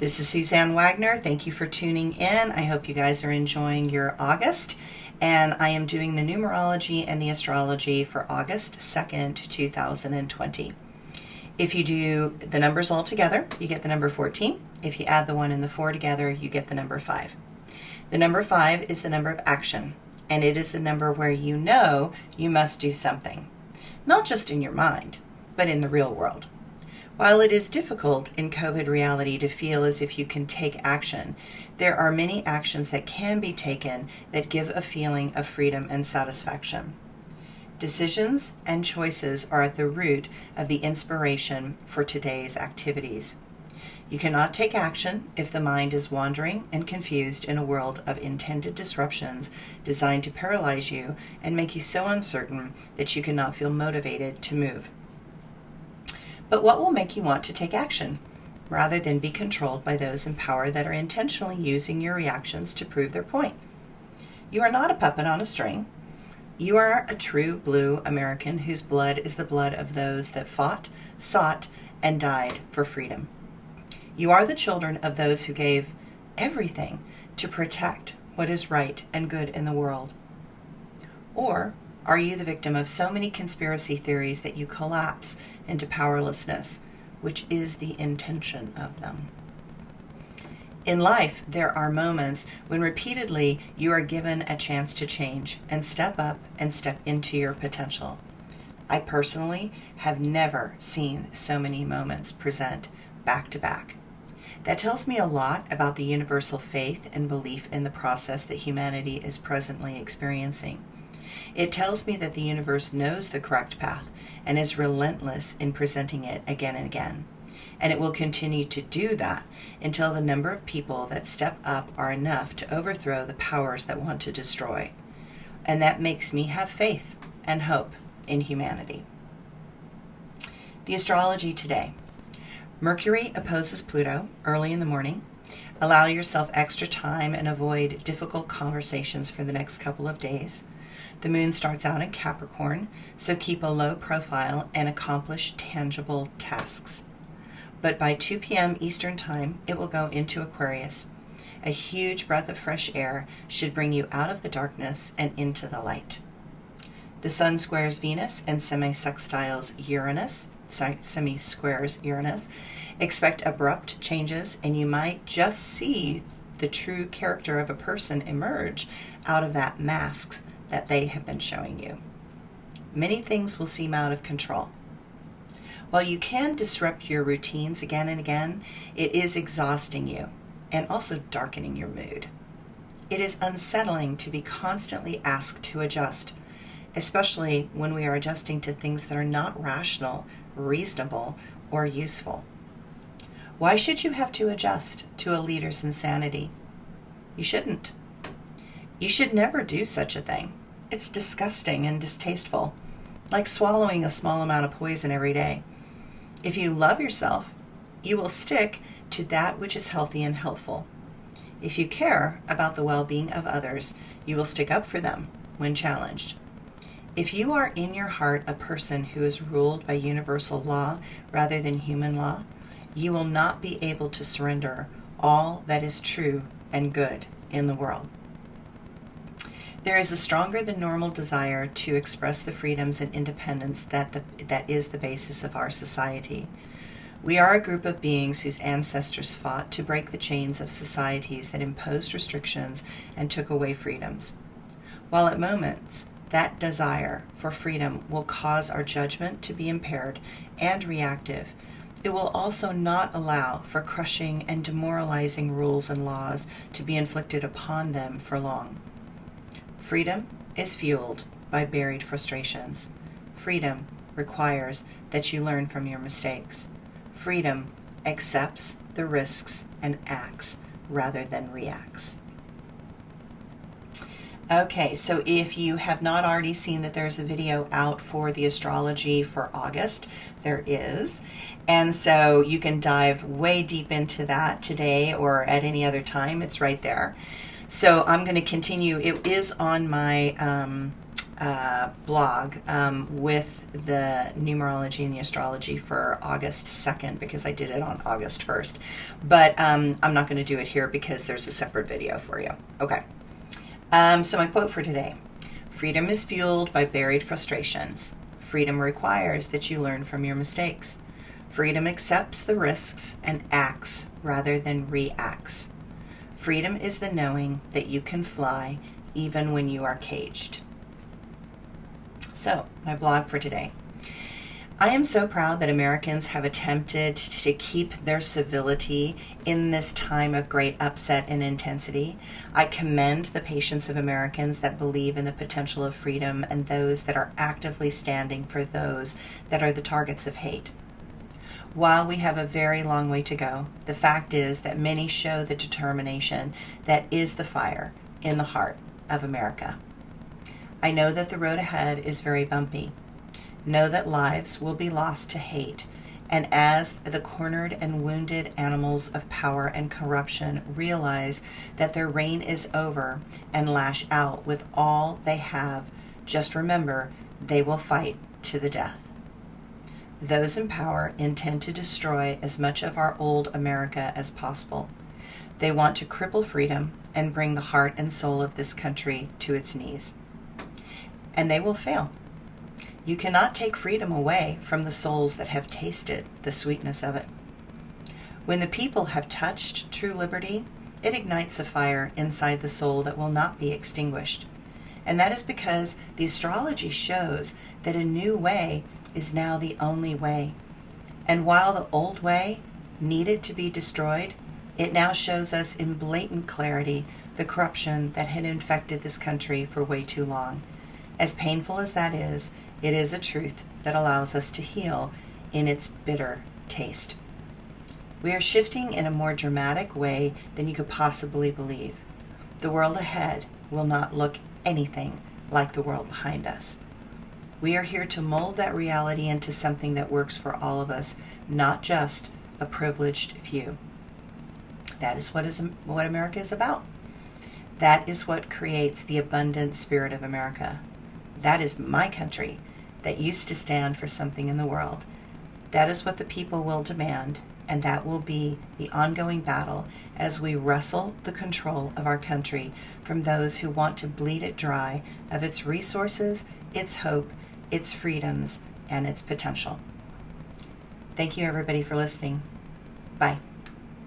This is Suzanne Wagner. Thank you for tuning in. I hope you guys are enjoying your August. And I am doing the numerology and the astrology for August 2nd, 2020. If you do the numbers all together, you get the number 14. If you add the 1 and the 4 together, you get the number 5. The number 5 is the number of action, and it is the number where you know you must do something. Not just in your mind, but in the real world. While it is difficult in COVID reality to feel as if you can take action, there are many actions that can be taken that give a feeling of freedom and satisfaction. Decisions and choices are at the root of the inspiration for today's activities. You cannot take action if the mind is wandering and confused in a world of intended disruptions designed to paralyze you and make you so uncertain that you cannot feel motivated to move. But what will make you want to take action, rather than be controlled by those in power that are intentionally using your reactions to prove their point? You are not a puppet on a string. You are a true blue American whose blood is the blood of those that fought, sought, and died for freedom. You are the children of those who gave everything to protect what is right and good in the world. Or are you the victim of so many conspiracy theories that you collapse into powerlessness, which is the intention of them? In life, there are moments when repeatedly you are given a chance to change and step up and step into your potential. I personally have never seen so many moments present back to back. That tells me a lot about the universal faith and belief in the process that humanity is presently experiencing. It tells me that the universe knows the correct path and is relentless in presenting it again and again. And it will continue to do that until the number of people that step up are enough to overthrow the powers that want to destroy. And that makes me have faith and hope in humanity. The astrology today. Mercury opposes Pluto early in the morning. Allow yourself extra time and avoid difficult conversations for the next couple of days. The moon starts out in Capricorn, so keep a low profile and accomplish tangible tasks. But by 2 p.m. Eastern Time, it will go into Aquarius. A huge breath of fresh air should bring you out of the darkness and into the light. The Sun squares Venus and semi-squares Uranus. Expect abrupt changes, and you might just see the true character of a person emerge out of that masks that they have been showing you. Many things will seem out of control. While you can disrupt your routines again and again, it is exhausting you and also darkening your mood. It is unsettling to be constantly asked to adjust, especially when we are adjusting to things that are not rational, reasonable, or useful. Why should you have to adjust to a leader's insanity? You shouldn't. You should never do such a thing. It's disgusting and distasteful, like swallowing a small amount of poison every day. If you love yourself, you will stick to that which is healthy and helpful. If you care about the well-being of others, you will stick up for them when challenged. If you are in your heart a person who is ruled by universal law rather than human law, you will not be able to surrender all that is true and good in the world. There is a stronger than normal desire to express the freedoms and independence that is the basis of our society. We are a group of beings whose ancestors fought to break the chains of societies that imposed restrictions and took away freedoms. While at moments that desire for freedom will cause our judgment to be impaired and reactive, it will also not allow for crushing and demoralizing rules and laws to be inflicted upon them for long. Freedom is fueled by buried frustrations. Freedom requires that you learn from your mistakes. Freedom accepts the risks and acts rather than reacts. Okay, so if you have not already seen that there's a video out for the astrology for August, there is. And so you can dive way deep into that today or at any other time. It's right there. So I'm going to continue. It is on my blog with the numerology and the astrology for August 2nd, because I did it on August 1st. But I'm not going to do it here because there's a separate video for you. Okay. So my quote for today: freedom is fueled by buried frustrations. Freedom requires that you learn from your mistakes. Freedom accepts the risks and acts rather than reacts. Freedom is the knowing that you can fly even when you are caged. So, my blog for today. I am so proud that Americans have attempted to keep their civility in this time of great upset and intensity. I commend the patience of Americans that believe in the potential of freedom and those that are actively standing for those that are the targets of hate. While we have a very long way to go, the fact is that many show the determination that is the fire in the heart of America. I know that the road ahead is very bumpy. Know that lives will be lost to hate, and as the cornered and wounded animals of power and corruption realize that their reign is over and lash out with all they have, just remember they will fight to the death. Those in power intend to destroy as much of our old America as possible. They want to cripple freedom and bring the heart and soul of this country to its knees. And they will fail. You cannot take freedom away from the souls that have tasted the sweetness of it. When the people have touched true liberty, it ignites a fire inside the soul that will not be extinguished. And that is because the astrology shows that a new way is now the only way. And while the old way needed to be destroyed, it now shows us in blatant clarity the corruption that had infected this country for way too long. As painful as that is, it is a truth that allows us to heal in its bitter taste. We are shifting in a more dramatic way than you could possibly believe. The world ahead will not look anything like the world behind us. We are here to mold that reality into something that works for all of us, not just a privileged few. That is what America is about. That is what creates the abundant spirit of America. That is my country that used to stand for something in the world. That is what the people will demand, and that will be the ongoing battle as we wrestle the control of our country from those who want to bleed it dry of its resources, its hope, its freedoms, and its potential. Thank you, everybody, for listening. Bye.